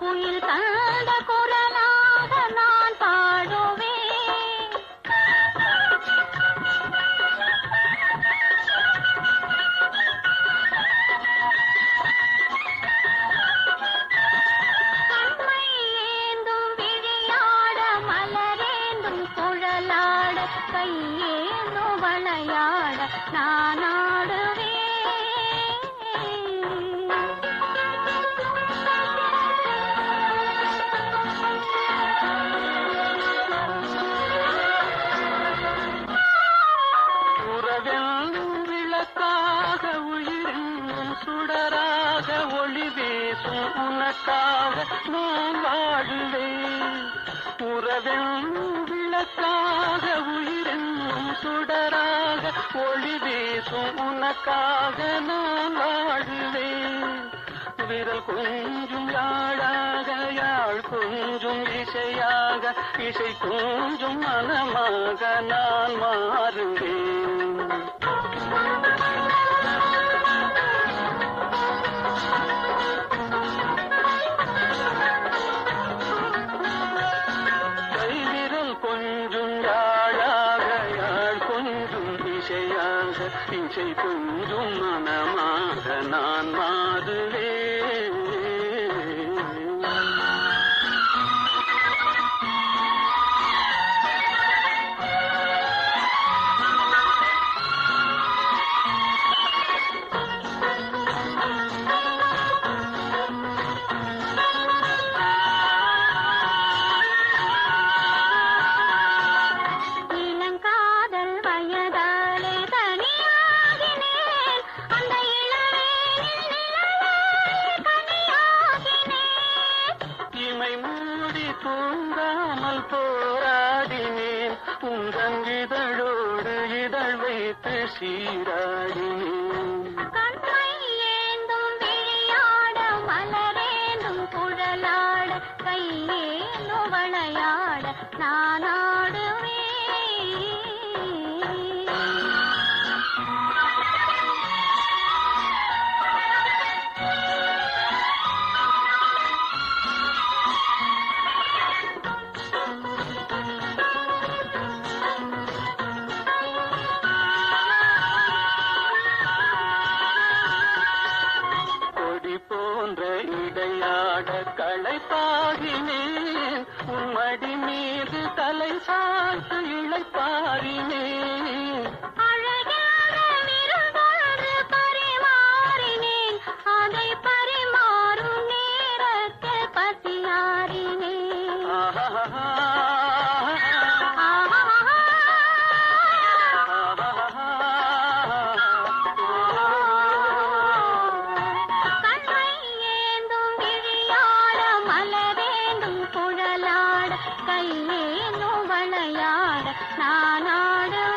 குயில் தந்த குரலாக நான் பாடுவேன். கண்மை ஏந்தும் விழியாட மலரேந்தும் குழலாட கையேந்தும் வளையாட நான் ஆடுவேன். விளக்காக உயிரின் சுடராக ஒளி வீசும் உனக்காக நான் வாழுவேன். உறவின் விளக்காக உயிரின் சுடராக ஒளி வீசும் உனக்காக நான் வாழுவேன். விரல் கொஞ்சும் யாழாக யாழ் கொஞ்சும் இசையாக இசை கொஞ்சும் மனமாக நான் மாறுவேன். கைவிரல் கொஞ்சும் யாழாக யாழ் கொஞ்சும் இசையாக இசை கொஞ்சும் மனமாக நான் மாறுவேன். தூங்காமல் போராடினேன் உந்தன் இதழோடு இதழ் வைத்து சீராடினேன். கண்மை ஏந்தும் விழியாட மலரேந்தும் குழலாட கையேந்தும் வளையாட நான் ஆடுவேன். இடையாட களைப்பாகினேன் உன் மடி மீது தலை சாய்த்து இளைப்பாரினேன். அழகான விருந்தொன்று பரிமாறினேன் அதை பரிமாறும் நேரத்தில் பசியாறினேன். கையேந்தும் வளையாட நான் ஆடுவேன்.